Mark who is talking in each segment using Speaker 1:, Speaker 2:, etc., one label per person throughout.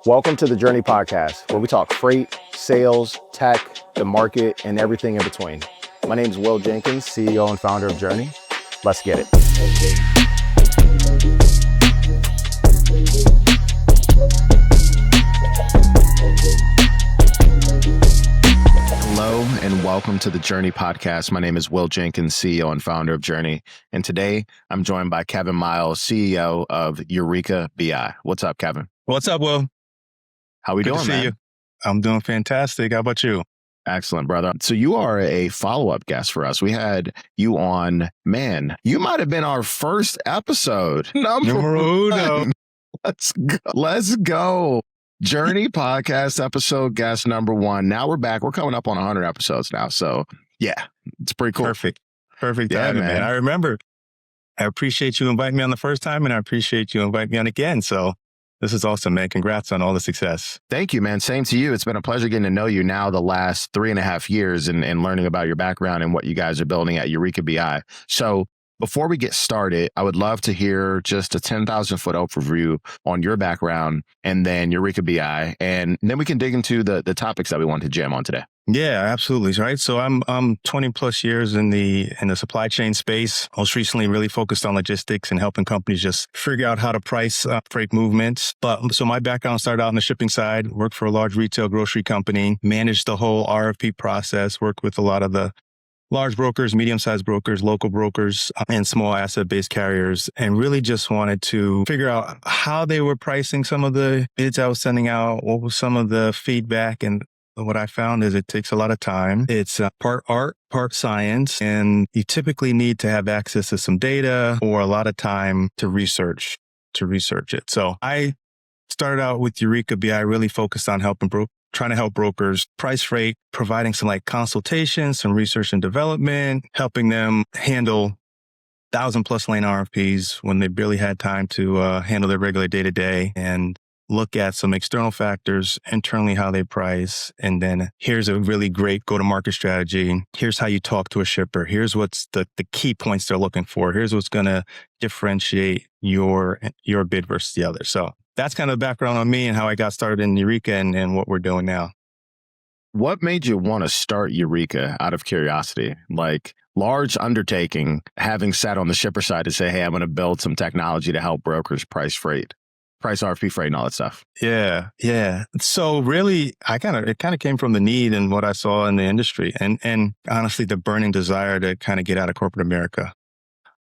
Speaker 1: Welcome to the Journey Podcast, where we talk freight, sales, tech, the market, and everything in between. My name is Will Jenkins, CEO and founder of Journey. Let's get it. Hello and welcome to the Journey Podcast. My name is Will Jenkins, CEO and founder of Journey. And today I'm joined by Kevin Miles, CEO of Eureka BI. What's up, Kevin?
Speaker 2: What's up, Will?
Speaker 1: How we
Speaker 2: Good
Speaker 1: doing,
Speaker 2: to see
Speaker 1: man?
Speaker 2: you. I'm doing fantastic. How about you?
Speaker 1: Excellent, brother. So you are a follow-up guest for us. We had you on, man, you might have been our first episode. Number
Speaker 2: uno.
Speaker 1: one. Let's go. Journey Podcast episode guest number one. Now we're back. We're coming up on 100 episodes now. So yeah, it's pretty cool.
Speaker 2: Perfect
Speaker 1: Yeah,
Speaker 2: timing,
Speaker 1: man.
Speaker 2: man. I remember. I appreciate you inviting me on the first time, and I appreciate you inviting me on again. So this is awesome, man. Congrats on all the success.
Speaker 1: Thank you, man. Same to you. It's been a pleasure getting to know you now the last 3.5 years and learning about your background and what you guys are building at Eureka BI. So before we get started, I would love to hear just a 10,000 foot overview on your background and then Eureka BI. And then we can dig into the topics that we want to jam on today.
Speaker 2: Yeah, absolutely. Right. So I'm 20 plus years in the supply chain space. Most recently really focused on logistics and helping companies just figure out how to price freight movements. But so my background started out on the shipping side, worked for a large retail grocery company, managed the whole RFP process, worked with a lot of the large brokers, medium-sized brokers, local brokers, and small asset-based carriers, and really just wanted to figure out how they were pricing some of the bids I was sending out, what was some of the feedback. And what I found is it takes a lot of time. It's part art, part science, and you typically need to have access to some data or a lot of time to research it. So I started out with Eureka BI, really focused on trying to help brokers price freight, providing some consultations, some research and development, helping them handle 1,000+ lane RFPs when they barely had time to handle their regular day-to-day, and look at some external factors, internally how they price, and then here's a really great go-to-market strategy. Here's how you talk to a shipper. Here's what's the key points they're looking for. Here's what's going to differentiate your bid versus the other. So that's kind of the background on me and how I got started in Eureka and what we're doing now.
Speaker 1: What made you want to start Eureka out of curiosity? Like large undertaking, having sat on the shipper side to say, hey, I'm going to build some technology to help brokers price RFP freight and all that stuff.
Speaker 2: Yeah. So really, it kind of came from the need and what I saw in the industry, and honestly, the burning desire to kind of get out of corporate America.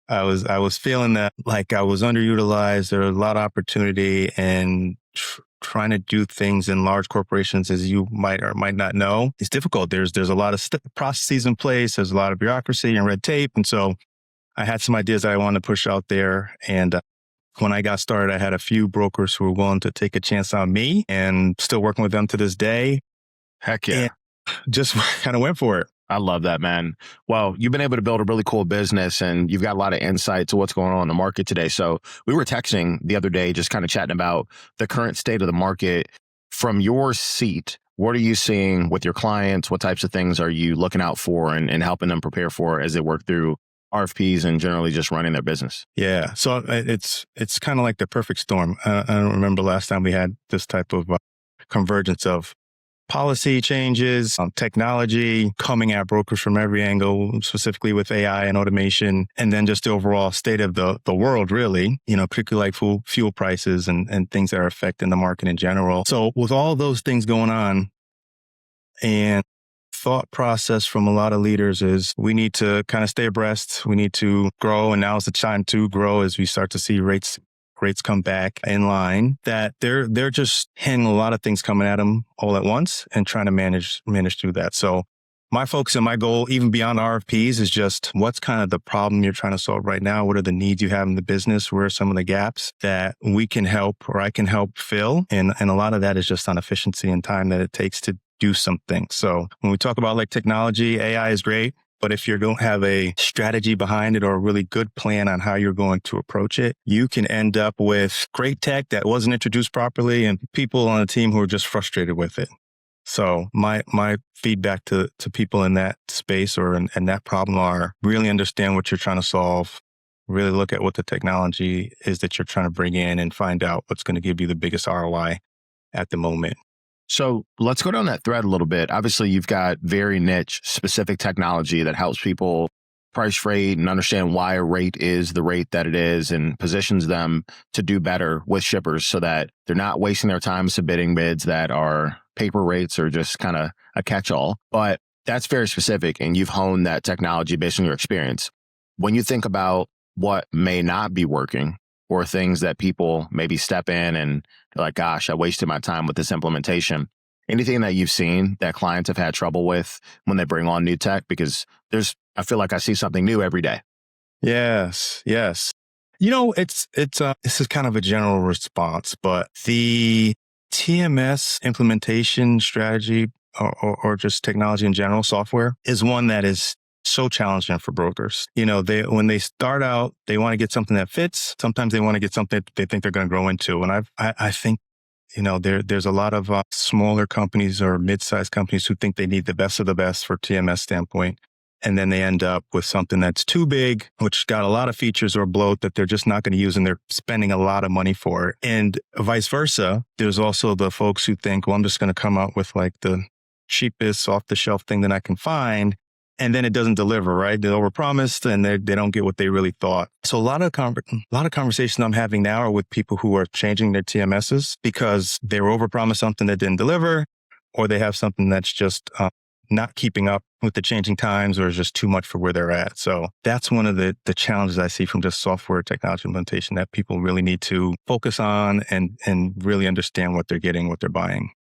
Speaker 2: I was feeling that like I was underutilized. There was a lot of opportunity, and trying to do things in large corporations, as you might or might not know, is difficult. There's a lot of processes in place. There's a lot of bureaucracy and red tape, and so I had some ideas that I wanted to push out there. And when I got started, I had a few brokers who were willing to take a chance on me, and still working with them to this day.
Speaker 1: Heck yeah.
Speaker 2: And just kind of went for it.
Speaker 1: I love that, man. Well, you've been able to build a really cool business, and you've got a lot of insight to what's going on in the market today. So we were texting the other day, just kind of chatting about the current state of the market. From your seat, what are you seeing with your clients? What types of things are you looking out for and helping them prepare for as they work through RFPs and generally just running their business?
Speaker 2: Yeah. So it's kind of like the perfect storm. I don't remember last time we had this type of convergence of policy changes, technology coming at brokers from every angle, specifically with AI and automation, and then just the overall state of the world, really, particularly like fuel prices and things that are affecting the market in general. So with all those things going on, and thought process from a lot of leaders is we need to kind of stay abreast. We need to grow. And now is the time to grow as we start to see rates come back in line, that they're just handling a lot of things coming at them all at once and trying to manage through that. So my focus and my goal, even beyond RFPs, is just what's kind of the problem you're trying to solve right now? What are the needs you have in the business? Where are some of the gaps that we can help or I can help fill? And a lot of that is just on efficiency and time that it takes to do something. So when we talk about like technology, AI is great. But if you don't have a strategy behind it or a really good plan on how you're going to approach it, you can end up with great tech that wasn't introduced properly and people on the team who are just frustrated with it. So my feedback to people in that space or in that problem are really understand what you're trying to solve, really look at what the technology is that you're trying to bring in and find out what's going to give you the biggest ROI. at the moment.
Speaker 1: So let's go down that thread a little bit. Obviously, you've got very niche specific technology that helps people price rate and understand why a rate is the rate that it is and positions them to do better with shippers so that they're not wasting their time submitting bids that are paper rates or just kind of a catch-all. But that's very specific, and you've honed that technology based on your experience. When you think about what may not be working or things that people maybe step in and they're like, gosh, I wasted my time with this implementation. Anything that you've seen that clients have had trouble with when they bring on new tech? Because I feel like I see something new every day.
Speaker 2: Yes. This is kind of a general response, but the TMS implementation strategy or just technology in general, software, is one that is so challenging for brokers. When they start out, they want to get something that fits. Sometimes they want to get something that they think they're going to grow into. And I think, there's a lot of smaller companies or mid-sized companies who think they need the best of the best for TMS standpoint. And then they end up with something that's too big, which got a lot of features or bloat that they're just not going to use, and they're spending a lot of money for it. And vice versa, there's also the folks who think, well, I'm just going to come out with like the cheapest off-the-shelf thing that I can find. And then it doesn't deliver, right? They overpromised and they don't get what they really thought. So a lot of conversations I'm having now are with people who are changing their TMSs because they were overpromised something that didn't deliver, or they have something that's just not keeping up with the changing times, or is just too much for where they're at. So that's one of the challenges I see from just software technology implementation that people really need to focus on and really understand what they're getting, what they're buying.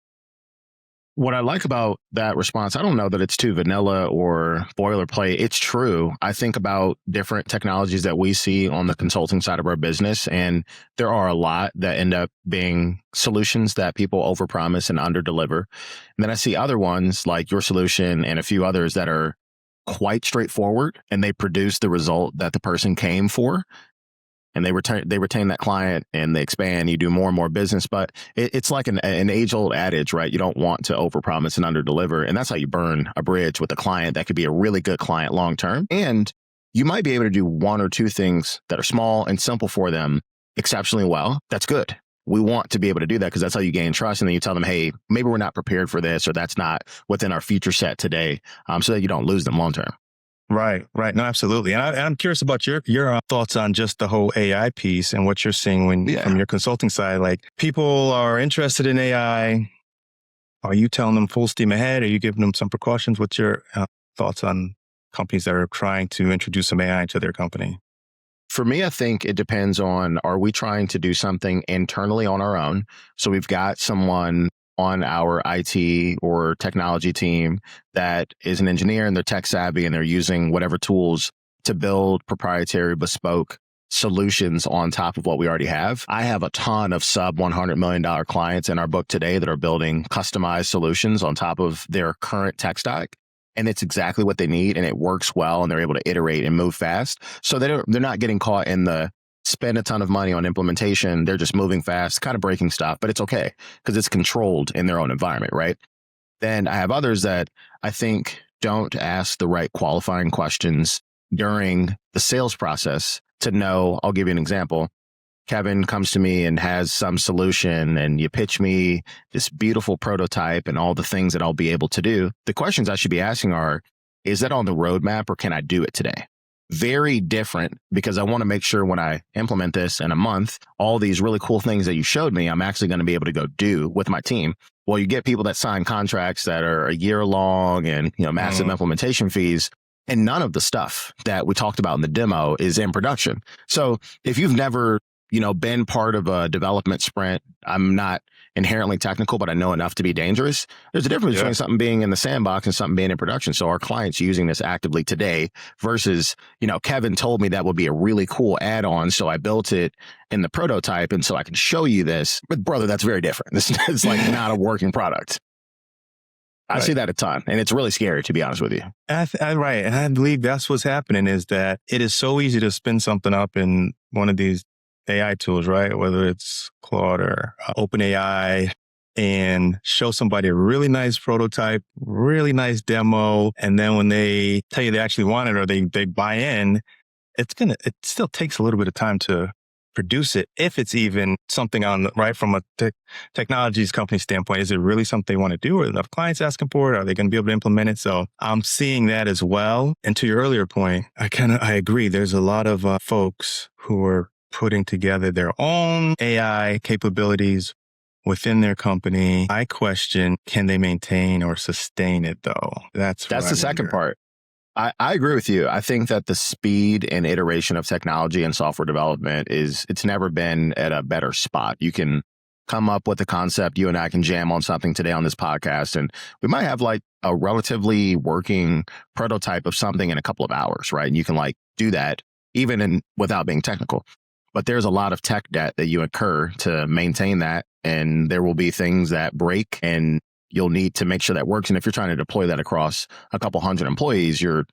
Speaker 1: What I like about that response, I don't know that it's too vanilla or boilerplate. It's true. I think about different technologies that we see on the consulting side of our business, and there are a lot that end up being solutions that people overpromise and underdeliver. And then I see other ones like your solution and a few others that are quite straightforward, and they produce the result that the person came for. And they retain that client and they expand. You do more and more business, but it's like an age-old adage, right? You don't want to overpromise and underdeliver, and that's how you burn a bridge with a client that could be a really good client long-term. And you might be able to do one or two things that are small and simple for them exceptionally well. That's good. We want to be able to do that because that's how you gain trust. And then you tell them, hey, maybe we're not prepared for this, or that's not within our feature set today, so that you don't lose them long-term.
Speaker 2: Right. No, absolutely. And I'm curious about your thoughts on just the whole AI piece and what you're seeing from your consulting side. Like, people are interested in AI. Are you telling them full steam ahead? Are you giving them some precautions? What's your thoughts on companies that are trying to introduce some AI into their company?
Speaker 1: For me, I think it depends on, are we trying to do something internally on our own? So we've got someone on our IT or technology team that is an engineer and they're tech savvy and they're using whatever tools to build proprietary bespoke solutions on top of what we already have. I have a ton of sub $100 million clients in our book today that are building customized solutions on top of their current tech stack. And it's exactly what they need, and it works well, and they're able to iterate and move fast. So they're not getting caught in the spend a ton of money on implementation. They're just moving fast, kind of breaking stuff, but it's okay because it's controlled in their own environment, right? Then I have others that I think don't ask the right qualifying questions during the sales process to know. I'll give you an example. Kevin comes to me and has some solution, and you pitch me this beautiful prototype and all the things that I'll be able to do. The questions I should be asking are, is that on the roadmap, or can I do it today? Very different, because I want to make sure when I implement this in a month, all these really cool things that you showed me, I'm actually going to be able to go do with my team. Well, you get people that sign contracts that are a year long and, massive implementation fees, and none of the stuff that we talked about in the demo is in production. So if you've never been part of a development sprint, I'm not inherently technical, but I know enough to be dangerous. There's a difference between something being in the sandbox and something being in production. So our clients using this actively today versus, Kevin told me that would be a really cool add-on, so I built it in the prototype, and so I can show you this. But brother, that's very different. This is like not a working product. I see that a ton, and it's really scary, to be honest with you.
Speaker 2: Right. And I believe that's what's happening, is that it is so easy to spin something up in one of these AI tools, right? Whether it's Claude or OpenAI, and show somebody a really nice prototype, really nice demo. And then when they tell you they actually want it, or they buy in, it still takes a little bit of time to produce it, if it's even something on the, right from a technologies company standpoint. Is it really something they want to do? Are enough clients asking for it? Are they going to be able to implement it? So I'm seeing that as well. And to your earlier point, I agree. There's a lot of folks who are putting together their own AI capabilities within their company. I question, can they maintain or sustain it though? That's
Speaker 1: the second part. I agree with you. I think that the speed and iteration of technology and software development it's never been at a better spot. You can come up with a concept. You and I can jam on something today on this podcast, and we might have like a relatively working prototype of something in a couple of hours, right? And you can like do that even without being technical. But there's a lot of tech debt that you incur to maintain that. And there will be things that break, and you'll need to make sure that works. And if you're trying to deploy that across a couple hundred employees, you're,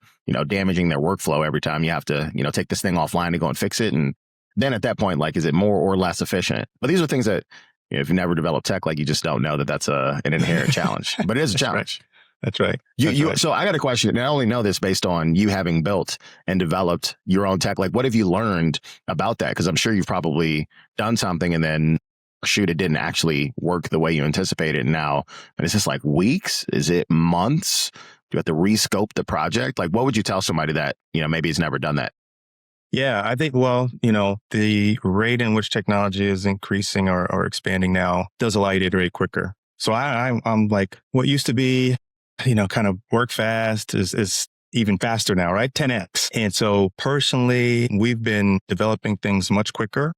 Speaker 1: damaging their workflow every time you have to, take this thing offline to go and fix it. And then at that point, like, is it more or less efficient? But these are things that, if you never develop tech, like, you just don't know that that's an inherent challenge. But it is a challenge.
Speaker 2: That's right.
Speaker 1: So I got a question. And I only know this based on you having built and developed your own tech. Like, what have you learned about that? Because I'm sure you've probably done something and then shoot, it didn't actually work the way you anticipated. Now, and it's just like weeks? Is it months? Do you have to rescope the project? Like, what would you tell somebody that, maybe has never done that?
Speaker 2: Yeah, I think, the rate in which technology is increasing or expanding now does allow you to iterate quicker. So I'm like, what used to be, kind of work fast is even faster now, right? 10x. And so personally, we've been developing things much quicker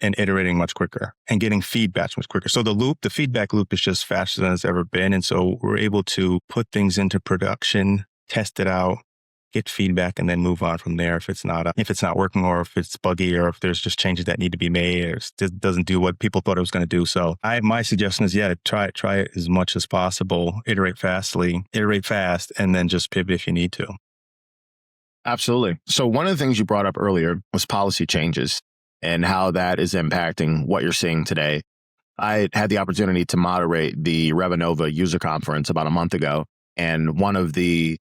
Speaker 2: and iterating much quicker and getting feedback much quicker. So the feedback loop is just faster than it's ever been. And so we're able to put things into production, test it out, get feedback, and then move on from there if it's not working, or if it's buggy, or if there's just changes that need to be made, or it doesn't do what people thought it was going to do. So my suggestion is, try it as much as possible, iterate fast, and then just pivot if you need to.
Speaker 1: Absolutely. So one of the things you brought up earlier was policy changes and how that is impacting what you're seeing today. I had the opportunity to moderate the Revenova user conference about a month ago, and one of the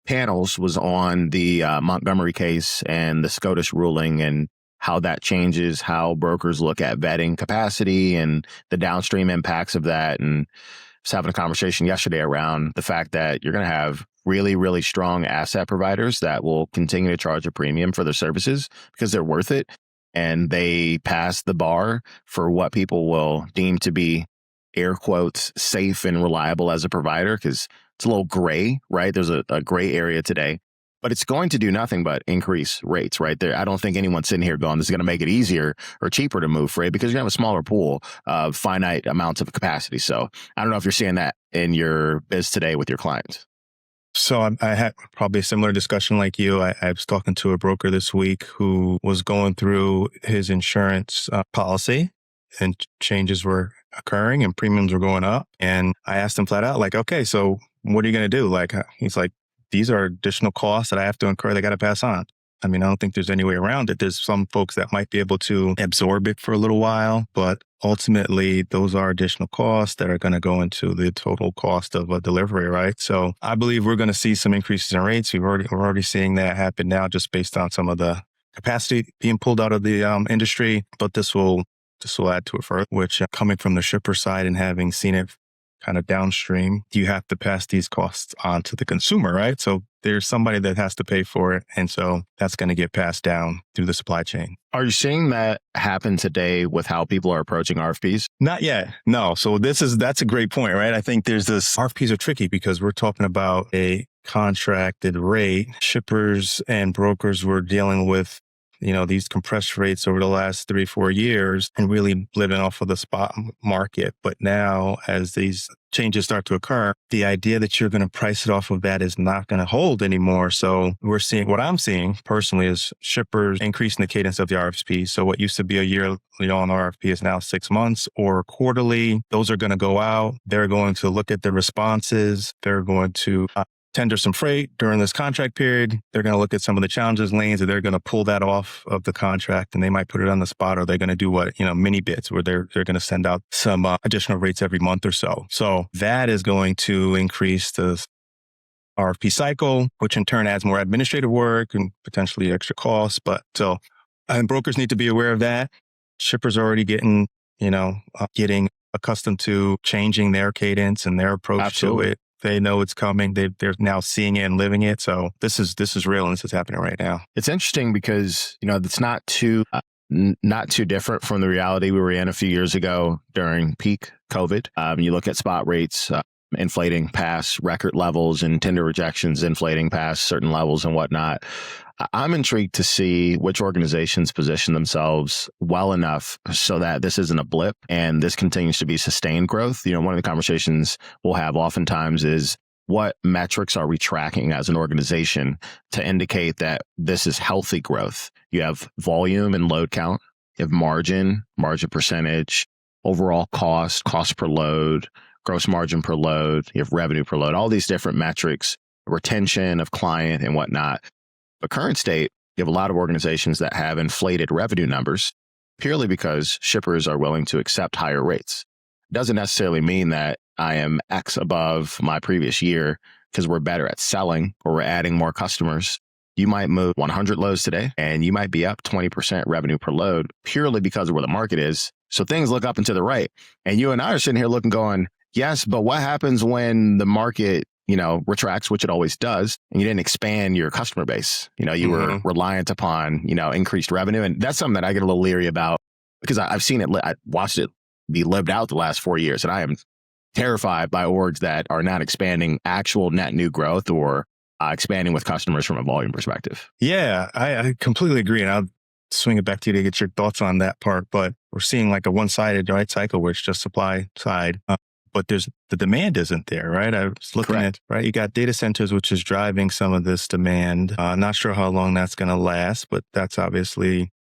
Speaker 1: panels was on the Montgomery case and the SCOTUS ruling and how that changes how brokers look at vetting capacity and the downstream impacts of that. And I was having a conversation yesterday around the fact that you're going to have really, really strong asset providers that will continue to charge a premium for their services because they're worth it. And they pass the bar for what people will deem to be, air quotes, safe and reliable as a provider, because it's a little gray, right? There's a gray area today, but it's going to do nothing but increase rates, right? There, I don't think anyone's sitting here going, this is going to make it easier or cheaper to move freight, because you have a smaller pool of finite amounts of capacity. So I don't know if you're seeing that in your biz today with your clients.
Speaker 2: So I had probably a similar discussion like you. I was talking to a broker this week who was going through his insurance policy, and changes were occurring and premiums were going up. And I asked him flat out, like, okay, so what are you going to do? Like, he's like, these are additional costs that I have to incur. They got to pass on. I mean, I don't think there's any way around it. There's some folks that might be able to absorb it for a little while, but ultimately those are additional costs that are going to go into the total cost of a delivery, right? So I believe we're going to see some increases in rates. We're already seeing that happen now, just based on some of the capacity being pulled out of the industry. But this will add to it further, which coming from the shipper side and having seen it kind of downstream, you have to pass these costs on to the consumer, right? So there's somebody that has to pay for it. And so that's going to get passed down through the supply chain.
Speaker 1: Are you seeing that happen today with how people are approaching RFPs?
Speaker 2: Not yet. No. So that's a great point, right? I think there's this, RFPs are tricky because we're talking about a contracted rate. Shippers and brokers were dealing with these compressed rates over the last 3-4 years and really living off of the spot market. But now, as these changes start to occur, the idea that you're going to price it off of that is not going to hold anymore. So what I'm seeing personally is shippers increasing the cadence of the RFP. So what used to be a year, on RFP is now 6 months or quarterly. Those are going to go out. They're going to look at the responses. They're going to tender some freight during this contract period. They're going to look at some of the challenges lanes, and they're going to pull that off of the contract, and they might put it on the spot, or they're going to do mini bids where they're going to send out some additional rates every month or so. So that is going to increase the RFP cycle, which in turn adds more administrative work and potentially extra costs. And brokers need to be aware of that. shippers are already getting accustomed to changing their cadence and their approach
Speaker 1: Absolutely.
Speaker 2: to it. They know it's coming. They're now seeing it and living it. So this is real, and this is happening right now.
Speaker 1: It's interesting because, it's not too different from the reality we were in a few years ago during peak COVID. You look at spot rates inflating past record levels and tender rejections inflating past certain levels and whatnot. I'm intrigued to see which organizations position themselves well enough so that this isn't a blip and this continues to be sustained growth. One of the conversations we'll have oftentimes is, what metrics are we tracking as an organization to indicate that this is healthy growth? You have volume and load count, you have margin percentage, overall cost per load, gross margin per load, you have revenue per load, all these different metrics, retention of client and whatnot. But current state, you have a lot of organizations that have inflated revenue numbers purely because shippers are willing to accept higher rates. Doesn't necessarily mean that I am X above my previous year because we're better at selling or we're adding more customers. You might move 100 loads today and you might be up 20% revenue per load purely because of where the market is. So things look up and to the right. And you and I are sitting here looking going, yes, but what happens when the market retracts, which it always does, and you didn't expand your customer base? You were reliant upon, increased revenue. And that's something that I get a little leery about because I've seen it, I watched it be lived out the last 4 years. And I am terrified by orgs that are not expanding actual net new growth or expanding with customers from a volume perspective.
Speaker 2: Yeah, I completely agree. And I'll swing it back to you to get your thoughts on that part. But we're seeing like a one-sided cycle where it's just supply side. But the demand isn't there, right? I was looking at, right? You got data centers, which is driving some of this demand. Not sure how long that's going to last, but that's obviously,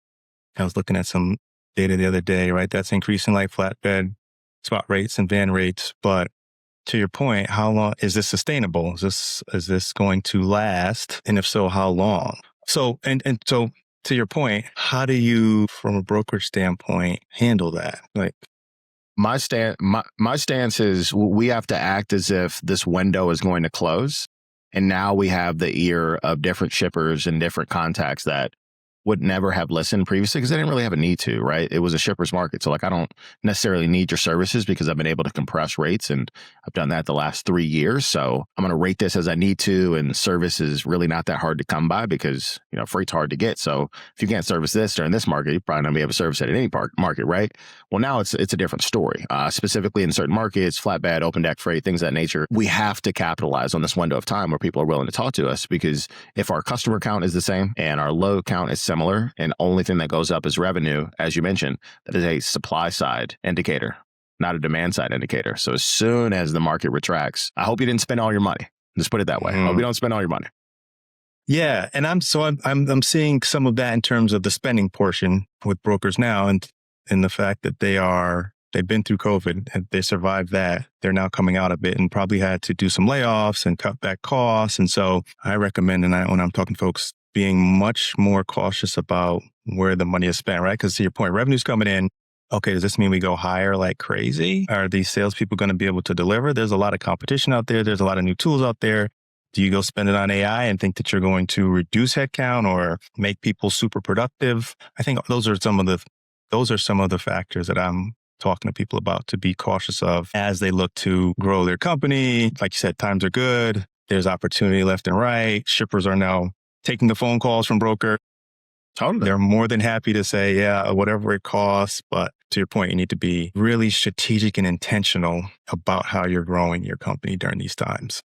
Speaker 2: I was looking at some data the other day, right? That's increasing like flatbed spot rates and van rates. But to your point, how long is this sustainable? Is this going to last? And if so, how long? So, and so to your point, how do you, from a brokerage standpoint, handle that? Like,
Speaker 1: My stance is we have to act as if this window is going to close. And now we have the ear of different shippers and different contacts that would never have listened previously because they didn't really have a need to, right? It was a shipper's market. So I don't necessarily need your services because I've been able to compress rates and I've done that the last 3 years. So I'm going to rate this as I need to. And service is really not that hard to come by because, freight's hard to get. So if you can't service this during this market, you're probably not going to be able to service it in any market, right? Well, now it's a different story. Specifically in certain markets, flatbed, open deck freight, things of that nature. We have to capitalize on this window of time where people are willing to talk to us because if our customer count is the same and our load count is similar, and only thing that goes up is revenue, as you mentioned, that is a supply side indicator, not a demand side indicator. So as soon as the market retracts, I hope you didn't spend all your money. Just put it that way. I hope you don't spend all your money.
Speaker 2: Yeah, and I'm seeing some of that in terms of the spending portion with brokers now, and in the fact that they've been through COVID and they survived that. They're now coming out of it and probably had to do some layoffs and cut back costs. And so I recommend, when I'm talking to folks, being much more cautious about where the money is spent, right? Because to your point, revenue's coming in. Okay, does this mean we go hire like crazy? Are these salespeople going to be able to deliver? There's a lot of competition out there. There's a lot of new tools out there. Do you go spend it on AI and think that you're going to reduce headcount or make people super productive? I think those are some of the factors that I'm talking to people about to be cautious of as they look to grow their company. Like you said, times are good. There's opportunity left and right. Shippers are now taking the phone calls from broker.
Speaker 1: Totally.
Speaker 2: They're more than happy to say, yeah, whatever it costs. But to your point, you need to be really strategic and intentional about how you're growing your company during these times.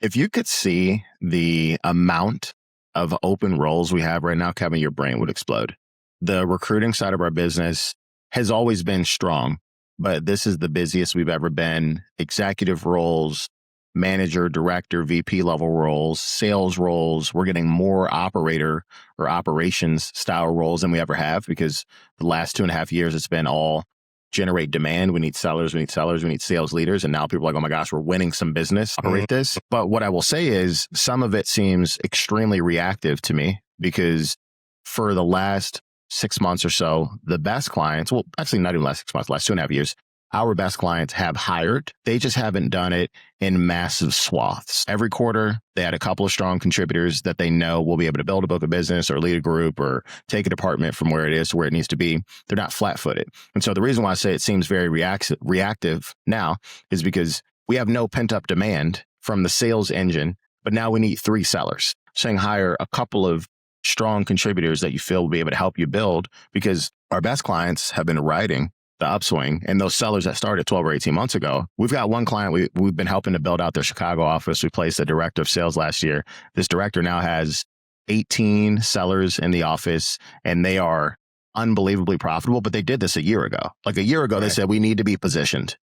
Speaker 1: If you could see the amount of open roles we have right now, Kevin, your brain would explode. The recruiting side of our business has always been strong, but this is the busiest we've ever been. Executive roles, manager, director, VP level roles, sales roles. We're getting more operator or operations style roles than we ever have because the last 2.5 years, it's been all generate demand. We need sellers, we need sales leaders. And now people are like, oh my gosh, we're winning some business. Operate this. But what I will say is some of it seems extremely reactive to me because for the last 6 months or so, the best clients, well, actually not even last 6 months, last 2.5 years, our best clients have hired. They just haven't done it in massive swaths. Every quarter, they had a couple of strong contributors that they know will be able to build a book of business or lead a group or take a department from where it is to where it needs to be. They're not flat-footed. And so the reason why I say it seems very reactive now is because we have no pent-up demand from the sales engine, but now we need 3 sellers. Saying hire a couple of strong contributors that you feel will be able to help you build, because our best clients have been riding the upswing, and those sellers that started 12 or 18 months ago. We've got one client we've been helping to build out their Chicago office. We placed a director of sales last year. This director now has 18 sellers in the office, and they are unbelievably profitable, but they did this a year ago. Like a year ago, They said, we need to be positioned.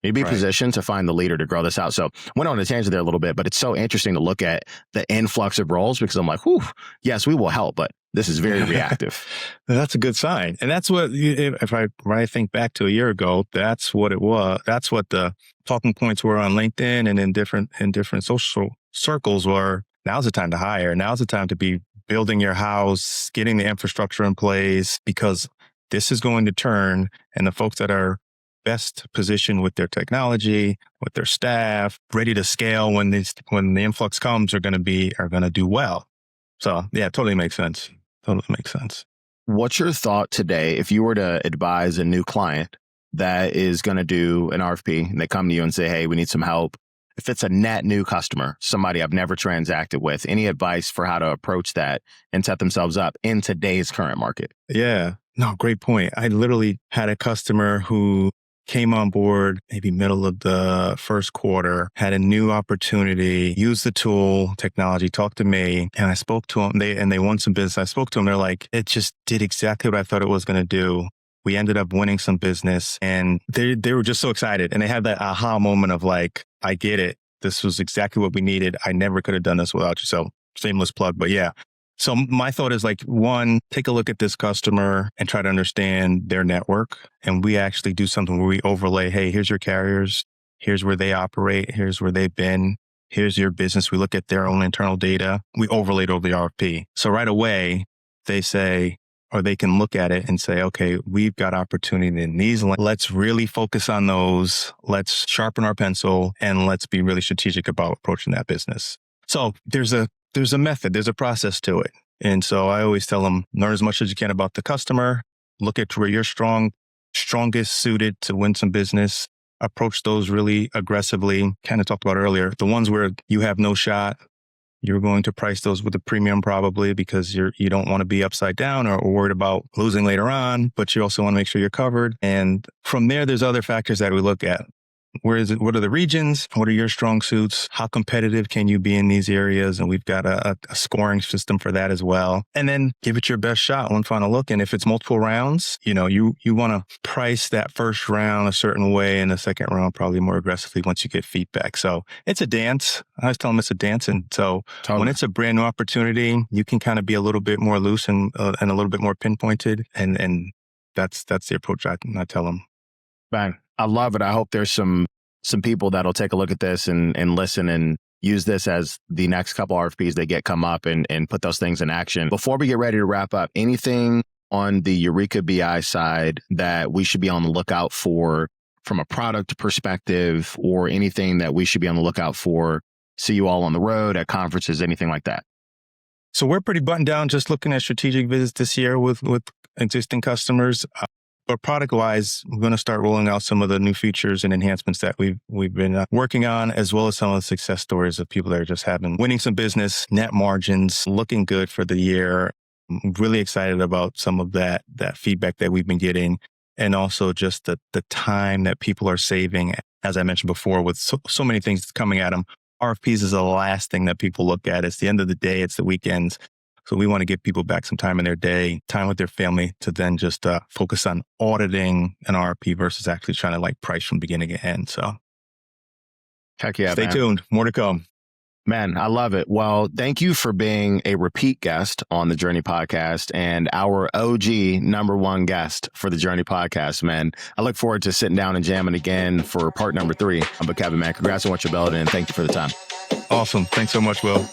Speaker 1: Need to be positioned to find the leader to grow this out. So went on a tangent there a little bit, but it's so interesting to look at the influx of roles, because I'm like, whew, yes, we will help, but this is very reactive.
Speaker 2: That's a good sign. And that's what, when I think back to a year ago, that's what it was. That's what the talking points were on LinkedIn and in different social circles were. Now's the time to hire. Now's the time to be building your house, getting the infrastructure in place, because this is going to turn, and the folks that are best positioned with their technology, with their staff, ready to scale when the influx comes, are going to do well. So yeah, totally makes sense. Totally makes sense.
Speaker 1: What's your thought today if you were to advise a new client that is going to do an RFP and they come to you and say, hey, we need some help? If it's a net new customer, somebody I've never transacted with, any advice for how to approach that and set themselves up in today's current market?
Speaker 2: Yeah, no, great point. I literally had a customer who came on board maybe middle of the first quarter, had a new opportunity, used the tool, technology, talked to me, and I spoke to them. They won some business. I spoke to them. They're like, it just did exactly what I thought it was going to do. We ended up winning some business, and they were just so excited. And they had that aha moment of like, I get it. This was exactly what we needed. I never could have done this without you. So shameless plug, but yeah. So my thought is like, one, take a look at this customer and try to understand their network. And we actually do something where we overlay, hey, here's your carriers. Here's where they operate. Here's where they've been. Here's your business. We look at their own internal data. We overlay it over the RFP. So right away, they say, or they can look at it and say, okay, we've got opportunity in these. Let's really focus on those. Let's sharpen our pencil, and let's be really strategic about approaching that business. So there's a method, there's a process to it. And so I always tell them, learn as much as you can about the customer, look at where you're strongest suited to win some business, approach those really aggressively. Kind of talked about earlier, the ones where you have no shot, you're going to price those with a premium probably, because you don't want to be upside down or worried about losing later on, but you also want to make sure you're covered. And from there, there's other factors that we look at. Where is it? What are the regions? What are your strong suits? How competitive can you be in these areas? And we've got a scoring system for that as well. And then give it your best shot, one final look. And if it's multiple rounds, you want to price that first round a certain way, and the second round probably more aggressively once you get feedback. So it's a dance. I always tell them it's a dance. And so when it's a brand new opportunity, you can kind of be a little bit more loose and a little bit more pinpointed. And that's the approach I tell them.
Speaker 1: Bang. I love it. I hope there's some people that'll take a look at this and listen and use this as the next couple RFPs they get come up and put those things in action. Before we get ready to wrap up, anything on the Eureka BI side that we should be on the lookout for from a product perspective, or anything that we should be on the lookout for? See you all on the road, at conferences, anything like that?
Speaker 2: So we're pretty buttoned down, just looking at strategic visits this year with existing customers. But product-wise, we're going to start rolling out some of the new features and enhancements that we've been working on, as well as some of the success stories of people that are just winning some business, net margins, looking good for the year. I'm really excited about some of that feedback that we've been getting, and also just the time that people are saving. As I mentioned before, with so many things coming at them, RFPs is the last thing that people look at. It's the end of the day. It's the weekends. So we want to give people back some time in their day, time with their family, to then just focus on auditing an RFP versus actually trying to price from beginning to end. So
Speaker 1: heck yeah,
Speaker 2: stay tuned. More to come.
Speaker 1: Man, I love it. Well, thank you for being a repeat guest on the Journey Podcast and our OG #1 guest for the Journey Podcast, man. I look forward to sitting down and jamming again for part number 3. But Kevin, man, congrats on what you're building, and thank you for the time.
Speaker 2: Awesome. Thanks so much, Will.